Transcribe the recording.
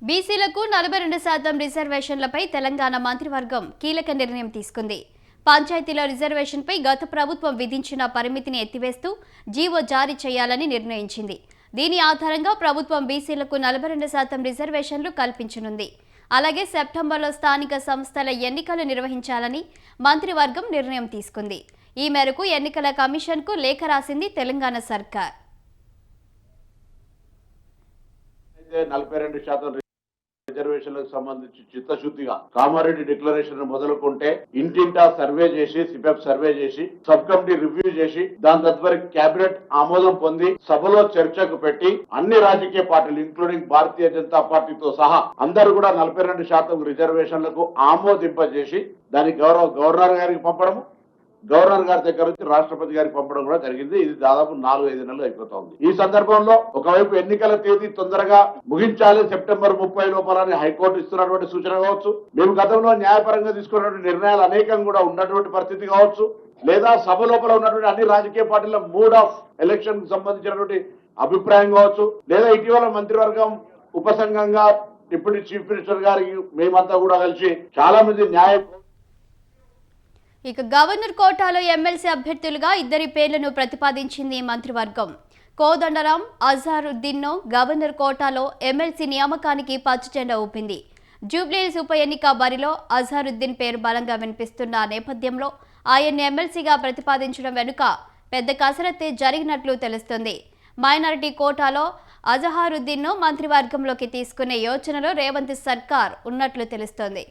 బీసీలకు 42% రిజర్వేషన్లపై తెలంగాణ మంత్రివర్గం కీలక నిర్ణయం తీసుకుంది. పంచాయతీల రిజర్వేషన్పై గత ప్రభుత్వం విధించిన పరిమితిని ఎత్తివేస్తూ జీవో జారీ చేయాలని నిర్ణయించింది. దీని ఆధారంగా ప్రభుత్వం బీసీలకు 42% రిజర్వేషన్లు కల్పించనుంది. అలాగే సెప్టెంబర్లో స్థానిక సంస్థల ఎన్నికలు నిర్వహించాలని మంత్రివర్గం నిర్ణయం తీసుకుంది. ఈ మేరకు ఎన్నికల కమిషన్కు లేఖ రాసింది తెలంగాణ సర్కార్. 42% రిజర్వేషన్లకు సంబంధించి చిత్తశుద్ధిగా కామారెడ్డి డిక్లరేషన్ మొదలుకుంటే ఇంటింటా సర్వే చేసి సిపెప్ సర్వే చేసి సబ్ కమిటీ రివ్యూ చేసి దాని తదుపరి కేబినెట్ ఆమోదం పొంది సభలో చర్చకు పెట్టి అన్ని రాజకీయ పార్టీలు ఇంక్లూడింగ్ భారతీయ జనతా పార్టీతో సహా అందరూ కూడా 42% రిజర్వేషన్లకు ఆమోదింపజేసి దాన్ని గవర్నర్ గారికి పంపడము, గవర్నర్ గారి దగ్గర నుంచి రాష్ట్రపతి గారికి పంపడం కూడా జరిగింది. ఇది దాదాపు 4-5 నెలలు అయిపోతుంది. ఈ సందర్భంలో ఒకవైపు ఎన్నికల తేదీ తొందరగా ముగించాలి, సెప్టెంబర్ 30 లోపలని హైకోర్టు ఇస్తున్నటువంటి సూచన కావచ్చు, మేము గతంలో న్యాయపరంగా తీసుకున్నటువంటి నిర్ణయాలు అనేకం కూడా ఉన్నటువంటి పరిస్థితి కావచ్చు, లేదా సభ లోపల ఉన్నటువంటి అన్ని రాజకీయ పార్టీల మూడ్ ఆఫ్ ఎలక్షన్ కు సంబంధించినటువంటి అభిప్రాయం కావచ్చు, లేదా ఇటీవల మంత్రివర్గం ఉపసంఘంగా డిప్యూటీ చీఫ్ మినిస్టర్ గారికి మేమంతా కూడా కలిసి చాలా మంది ఇక గవర్నర్ కోటాలో ఎమ్మెల్సీ అభ్యర్థులుగా 2 పేర్లను ప్రతిపాదించింది మంత్రివర్గం. కోదండరాం, అజారుద్దీన్ను గవర్నర్ కోటాలో ఎమ్మెల్సీ నియామకానికి పచ్చజెండా ఊపింది. జూబ్లీహిల్స్ ఉప ఎన్నిక బరిలో అజారుద్దీన్ పేరు బలంగా వినిపిస్తున్న నేపథ్యంలో ఆయన్ని ఎమ్మెల్సీగా ప్రతిపాదించడం వెనుక పెద్ద కసరత్తే జరిగినట్లు తెలుస్తుంది. మైనారిటీ కోటాలో అజహారుద్దీన్ను మంత్రివర్గంలోకి తీసుకునే యోచనలో రేవంత్ సర్కార్ ఉన్నట్లు తెలుస్తోంది.